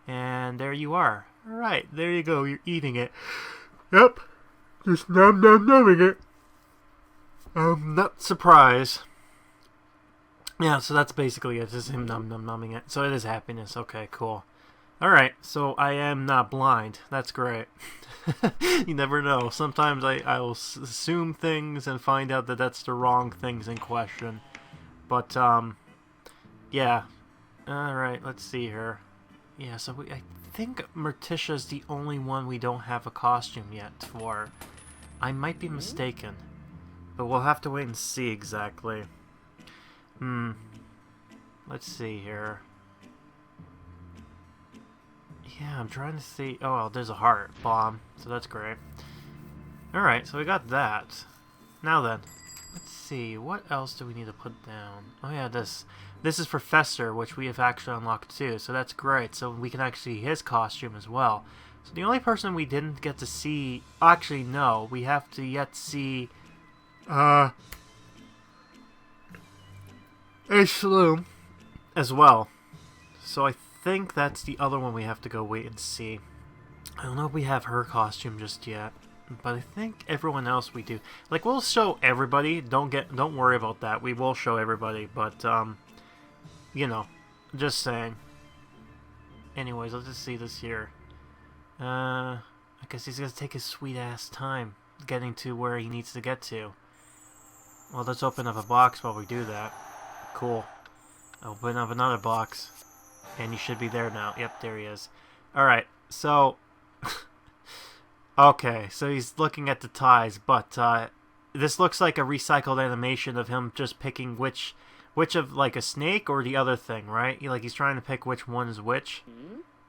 And there you are. Alright, there you go. You're eating it. Yep. Just numbing it. Not surprised. Yeah, so that's basically it. Just him numbing it. So it is happiness. Okay, cool. Alright, so I am not blind. That's great. You never know. Sometimes I will assume things and find out that that's the wrong things in question. But, yeah. Alright, let's see here. Yeah, so I think Morticia's the only one we don't have a costume yet for. I might be mistaken. But we'll have to wait and see exactly. Let's see here. Yeah, I'm trying to see. Oh, well, there's a heart bomb, so that's great. Alright, so we got that. Now then, let's see. What else do we need to put down? Oh, yeah, this is for Fester, which we have actually unlocked too, so that's great. So we can actually see his costume as well. So the only person we didn't get to see... Actually, no. We have to yet see... A Shloom as well. So I think that's the other one we have to go wait and see. I don't know if we have her costume just yet, but I think everyone else we do. Like, we'll show everybody. Don't worry about that. We will show everybody, but you know, just saying. Anyways, let's just see this here. I guess he's gonna take his sweet ass time getting to where he needs to get to. Well, let's open up a box while we do that. Cool. Open up another box. And he should be there now. Yep, there he is. Alright, so... okay, so he's looking at the ties, but this looks like a recycled animation of him just picking which Which of, like, a snake or the other thing, right? He's trying to pick which one is which.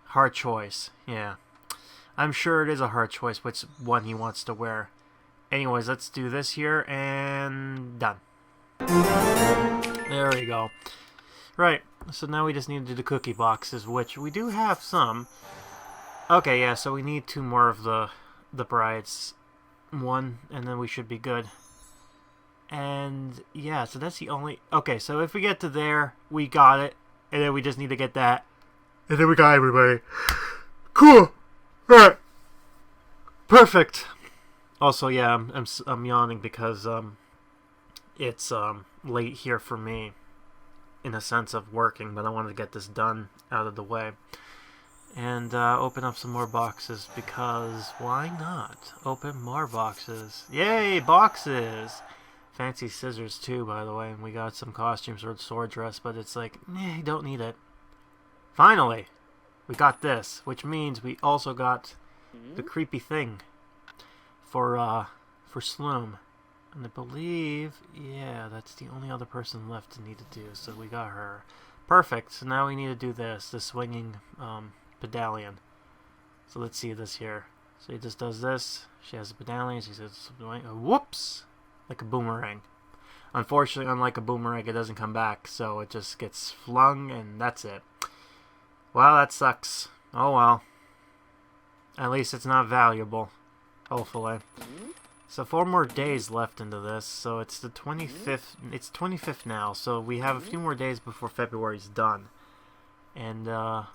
Hard choice, yeah. I'm sure it is a hard choice which one he wants to wear. Anyways, let's do this here, and done. There we go. Right, so now we just need to do the cookie boxes, which we do have some. Okay, yeah, so we need 2 more of the brides. 1, and then we should be good. And, yeah, so that's the only... Okay, so if we get to there, we got it. And then we just need to get that. And then we got everybody. Cool! Alright. Perfect! Also, yeah, I'm yawning because, it's, late here for me. In a sense of working, but I wanted to get this done out of the way. And, open up some more boxes because why not? Open more boxes. Yay, boxes! Fancy scissors too, by the way. And we got some costumes for the sword dress, but it's like, don't need it. Finally, we got this, which means we also got the creepy thing for Sloom. And I believe, yeah, that's the only other person left to need to do, so we got her. Perfect. So now we need to do this, the swinging medallion. So let's see this here. So he just does this. She has a medallion. She says, whoops! Like a boomerang. Unfortunately, unlike a boomerang, it doesn't come back, so it just gets flung, and that's it. Well, that sucks. Oh well. At least it's not valuable. Hopefully. So 4 more days left into this, so it's the 25th. It's 25th now, so we have a few more days before February's done. And, oh,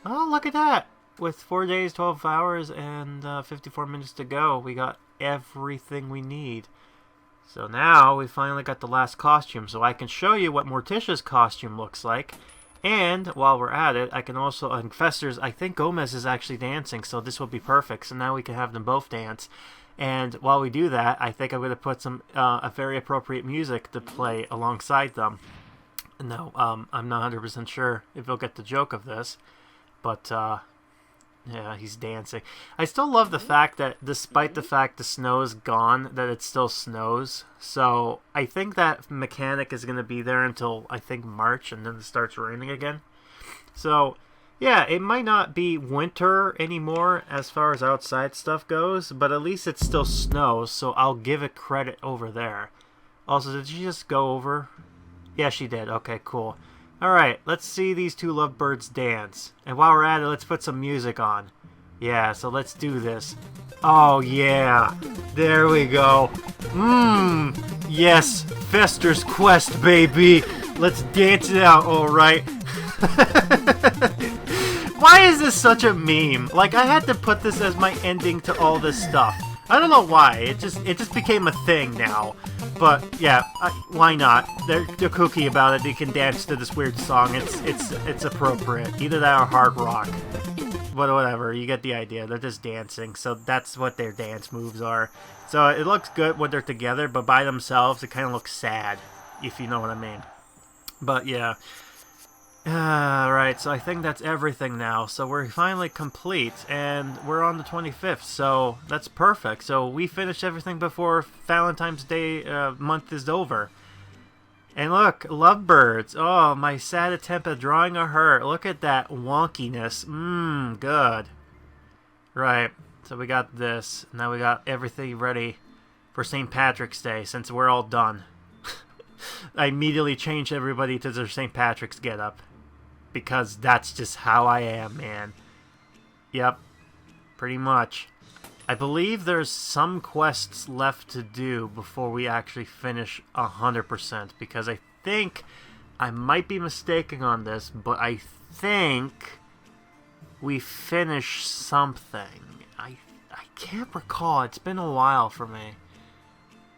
look at that! With 4 days, 12 hours, and 54 minutes to go, we got everything we need. So now we finally got the last costume, so I can show you what Morticia's costume looks like. And while we're at it, I can also, Fester's, I think Gomez is actually dancing, so this will be perfect. So now we can have them both dance. And while we do that, I think I'm going to put some a very appropriate music to play alongside them. No, I'm not 100% sure if you'll get the joke of this, but yeah, he's dancing. I still love the fact that despite the fact the snow is gone, that it still snows. So I think that mechanic is going to be there until, I think, March, and then it starts raining again. So yeah, it might not be winter anymore as far as outside stuff goes, but at least it still snows, so I'll give it credit over there. Also, did she just go over? Yeah, she did. Okay, cool. Alright, let's see these 2 lovebirds dance. And while we're at it, let's put some music on. Yeah, so let's do this. Oh, yeah. There we go. Yes. Fester's Quest, baby. Let's dance it out, alright. Why is this such a meme? Like, I had to put this as my ending to all this stuff. I don't know why. It just became a thing now. But yeah, why not? They're kooky about it. They can dance to this weird song. It's appropriate. Either that or hard rock. But whatever, you get the idea. They're just dancing, so that's what their dance moves are. So it looks good when they're together, but by themselves, it kind of looks sad, if you know what I mean. But yeah. Alright, so I think that's everything now. So we're finally complete, and we're on the 25th, so that's perfect. So we finished everything before Valentine's Day month is over. And look, lovebirds. Oh, my sad attempt at drawing a heart. Look at that wonkiness. Good. Right, so we got this. Now we got everything ready for St. Patrick's Day, since we're all done. I immediately changed everybody to their St. Patrick's getup. Because that's just how I am, man. Yep. Pretty much. I believe there's some quests left to do before we actually finish 100%. Because I think, I might be mistaken on this, but I think we finished something. I can't recall. It's been a while for me.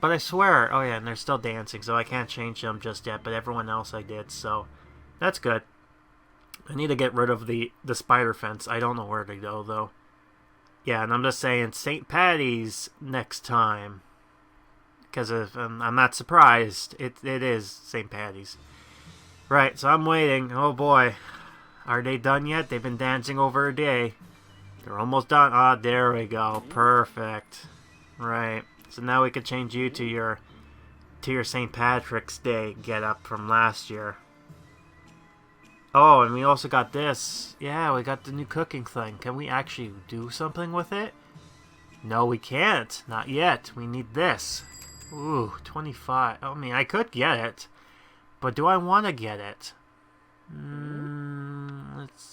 But I swear, oh yeah, and they're still dancing, so I can't change them just yet. But everyone else I did, so that's good. I need to get rid of the spider fence. I don't know where to go, though. Yeah, and I'm just saying St. Patty's next time. Because I'm not surprised. It is St. Patty's. Right, so I'm waiting. Oh, boy. Are they done yet? They've been dancing over a day. They're almost done. Ah, there we go. Perfect. Right. So now we can change you to your Thier St. Patrick's Day get-up from last year. Oh, and we also got this. Yeah, we got the new cooking thing. Can we actually do something with it? No, we can't. Not yet. We need this. Ooh, 25. I mean, I could get it. But do I want to get it?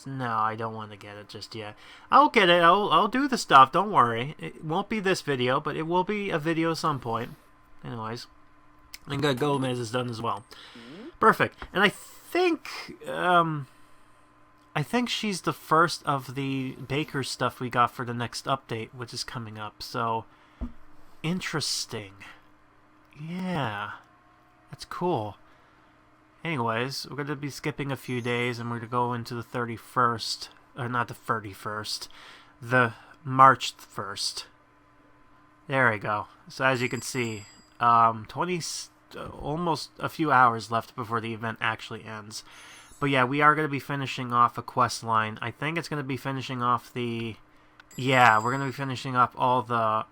No, I don't want to get it just yet. I'll get it. I'll do the stuff. Don't worry. It won't be this video, but it will be a video at some point. Anyways. And Gomez is done as well. Perfect. And I think she's the first of the baker stuff we got for the next update, which is coming up. So, interesting. Yeah. That's cool. Anyways, we're going to be skipping a few days, and we're going to go into the 31st. Or not the 31st. The March 1st. There we go. So as you can see, almost a few hours left before the event actually ends. But yeah, we are going to be finishing off a quest line. I think it's going to be finishing off the... Yeah, we're going to be finishing off all the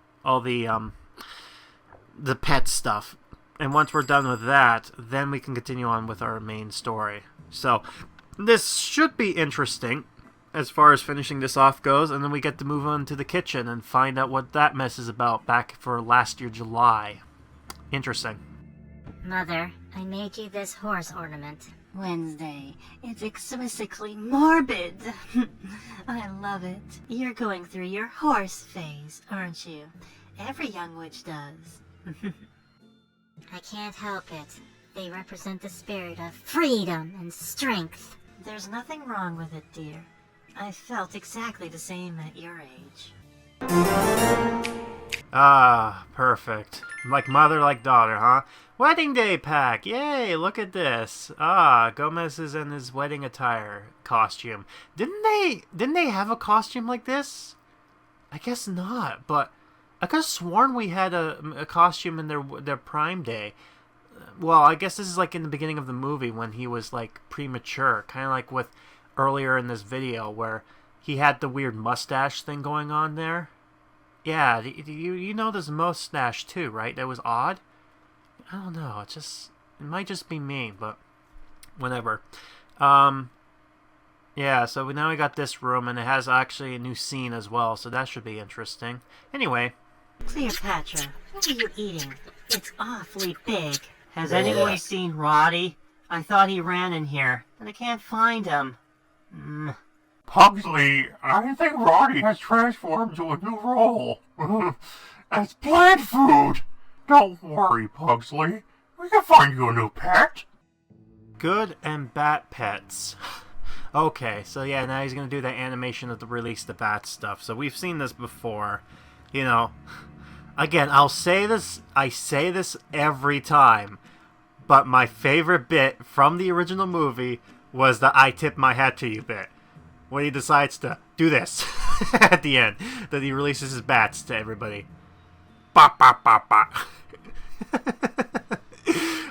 pet stuff. And once we're done with that, then we can continue on with our main story. So, this should be interesting as far as finishing this off goes. And then we get to move on to the kitchen and find out what that mess is about back for last year, July. Interesting. Mother, I made you this horse ornament. Wednesday. It's exquisitely morbid. I love it. You're going through your horse phase, aren't you? Every young witch does. I can't help it. They represent the spirit of freedom and strength. There's nothing wrong with it, dear. I felt exactly the same at your age. Ah, perfect. Like mother, like daughter, huh? Wedding day pack! Yay, look at this. Ah, Gomez is in his wedding attire costume. Didn't they have a costume like this? I guess not, but I could have sworn we had a costume in their Prime Day. Well, I guess this is like in the beginning of the movie when he was like premature, kind of like with earlier in this video where he had the weird mustache thing going on there. Yeah, you know this mustache too, right? That was odd. I don't know. It might just be me, but whatever. Yeah. So now we got this room, and it has actually a new scene as well, so that should be interesting. Anyway. Cleopatra, what are you eating? It's awfully big. Has anyone seen Roddy? I thought he ran in here, and I can't find him. Pugsley, I think Roddy has transformed to a new role. As plant food. Don't worry, Pugsley. We can find you a new pet. Good and bat pets. Okay, so yeah, now he's going to do that animation of the release the bat stuff. So we've seen this before. You know, again, I say this every time, but my favorite bit from the original movie was the I tip my hat to you bit. When he decides to do this at the end, that he releases his bats to everybody. Bop, bop, bop, bop. I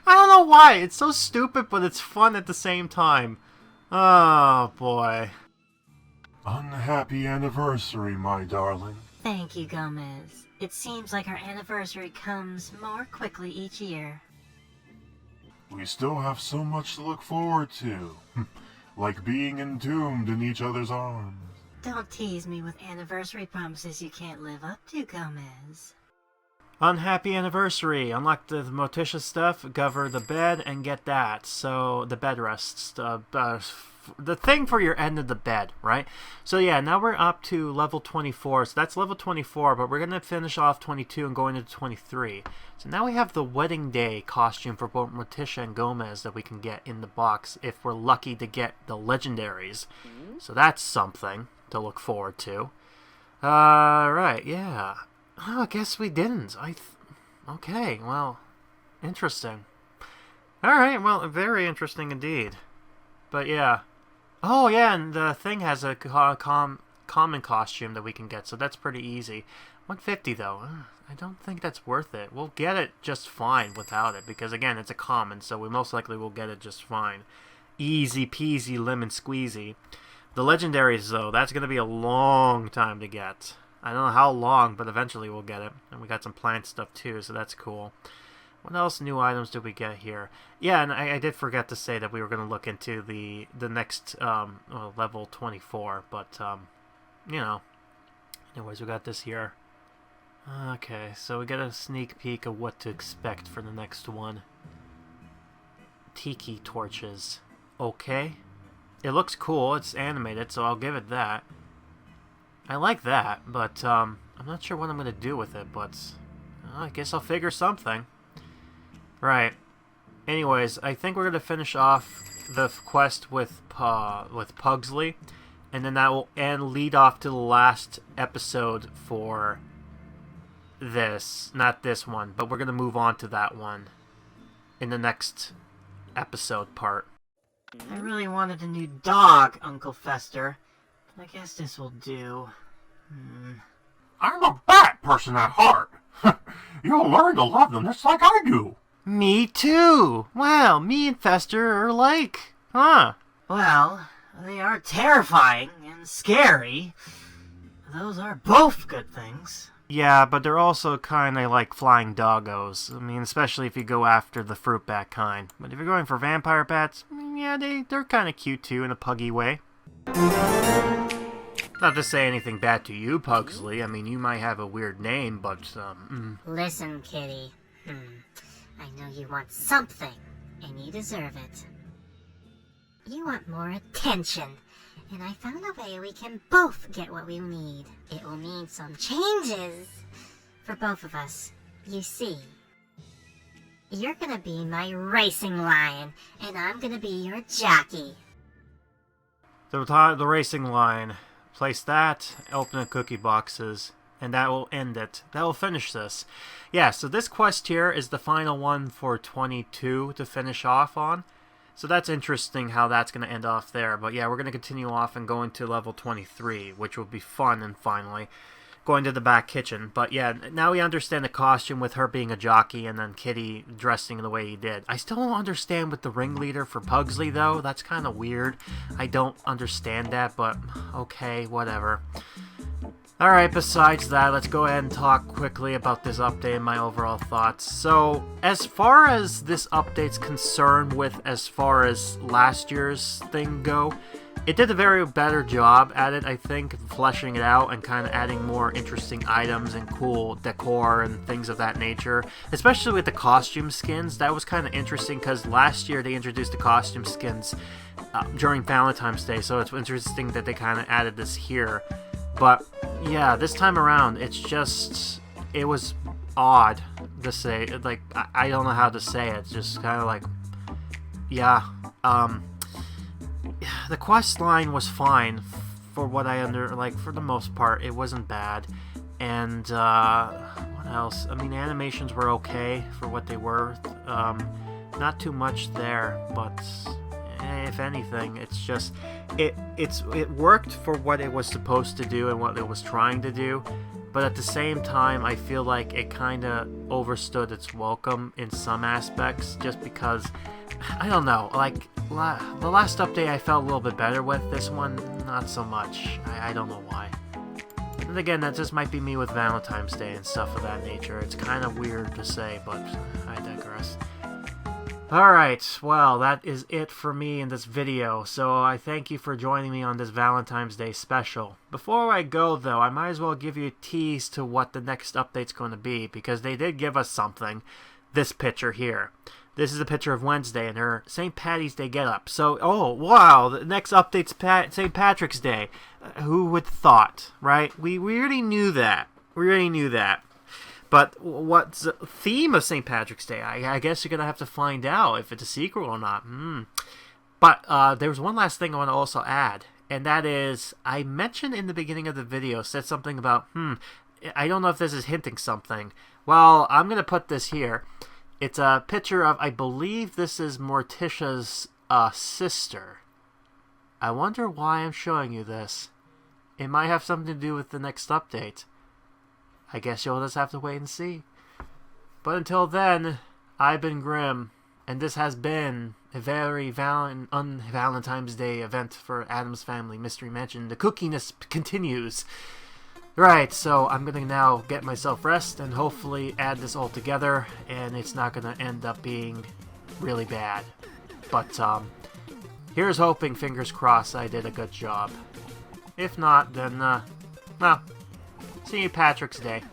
don't know why. It's so stupid, but it's fun at the same time. Oh, boy. Unhappy anniversary, my darling. Thank you, Gomez. It seems like our anniversary comes more quickly each year. We still have so much to look forward to. Like being entombed in each other's arms. Don't tease me with anniversary promises you can't live up to, Gomez. Unhappy anniversary. Unlock the Morticia stuff, cover the bed, and get that. So, the bed rests. The thing for your end of the bed, right? So yeah, now we're up to level 24. So that's level 24, but we're going to finish off 22 and going into 23. So now we have the wedding day costume for both Morticia and Gomez that we can get in the box if we're lucky to get the legendaries. So that's something to look forward to. Right, yeah. Oh, I guess we didn't. Okay, well, interesting. Alright, well, very interesting indeed. But yeah. Oh, yeah, and the thing has a common costume that we can get, so that's pretty easy. 150, though. I don't think that's worth it. We'll get it just fine without it, because, again, it's a common, so we most likely will get it just fine. Easy peasy lemon squeezy. The legendaries, though, that's going to be a long time to get. I don't know how long, but eventually we'll get it. And we got some plant stuff, too, so that's cool. What else new items did we get here? Yeah, and I did forget to say that we were going to look into the next level 24, but you know, anyways, we got this here. Okay, so we get a sneak peek of what to expect for the next one. Tiki torches. Okay. It looks cool, it's animated, so I'll give it that. I like that, but I'm not sure what I'm going to do with it, but I guess I'll figure something. Right. Anyways, I think we're going to finish off the quest with Pugsley, and then that will lead off to the last episode for this. Not this one, but we're going to move on to that one in the next episode part. I really wanted a new dog, Uncle Fester, but I guess this will do. I'm a bat person at heart. You'll learn to love them just like I do. Me too! Wow, me and Fester are alike, huh? Well, they are terrifying and scary. Those are both good things. Yeah, but they're also kind of like flying doggos. I mean, especially if you go after the fruit bat kind. But if you're going for vampire bats, yeah, they're kind of cute too in a puggy way. Not to say anything bad to you, Pugsley. I mean, you might have a weird name, but, Listen, kitty. I know you want something, and you deserve it. You want more attention, and I found a way we can both get what we need. It will mean some changes for both of us. You see, you're gonna be my racing lion, and I'm gonna be your jockey. the racing line. Place that, open the cookie boxes, and that will end it. That will finish this. Yeah, so this quest here is the final one for 22 to finish off on. So that's interesting how that's going to end off there. But yeah, we're going to continue off and go into level 23, which will be fun, and finally going to the back kitchen. But yeah, now we understand the costume with her being a jockey and then Kitty dressing the way he did. I still don't understand with the ringleader for Pugsley, though. That's kind of weird. I don't understand that, but okay, whatever. Alright, besides that, let's go ahead and talk quickly about this update and my overall thoughts. So, as far as this update's concerned with as far as last year's thing go, it did a very better job at it, I think, fleshing it out and kind of adding more interesting items and cool decor and things of that nature. Especially with the costume skins, that was kind of interesting because last year they introduced the costume skins during Valentine's Day, so it's interesting that they kind of added this here. But yeah, this time around, it was odd to say. Like, I don't know how to say it. It's just kind of like, yeah. The quest line was fine for what for the most part. It wasn't bad. And what else? I mean, animations were okay for what they were. Not too much there, but if anything, it's just it worked for what it was supposed to do and what it was trying to do, but at the same time I feel like it kind of overstood its welcome in some aspects, just because I don't know, like the last update I felt a little bit better with. This one, not so much. I don't know why. And again, that just might be me with Valentine's Day and stuff of that nature. It's kind of weird to say, but I digress. Alright, well, that is it for me in this video, so I thank you for joining me on this Valentine's Day special. Before I go, though, I might as well give you a tease to what the next update's going to be, because they did give us something. This picture here. This is a picture of Wednesday and her St. Patty's Day getup. So, oh, wow, the next update's St. Patrick's Day. Who would have thought, right? We already knew that. But what's the theme of St. Patrick's Day? I guess you're going to have to find out if it's a sequel or not. But there was one last thing I want to also add, and that is, I mentioned in the beginning of the video, said something about, I don't know if this is hinting something. Well, I'm going to put this here. It's a picture of, I believe this is Morticia's sister. I wonder why I'm showing you this. It might have something to do with the next update. I guess you'll just have to wait and see. But until then, I've been Grim, and this has been a very Valentine's Day event for Addams Family Mystery Mansion. The cookiness continues. Right, so I'm gonna now get myself rest and hopefully add this all together, and it's not gonna end up being really bad. But here's hoping, fingers crossed, I did a good job. If not, then well, see you Patrick's Day.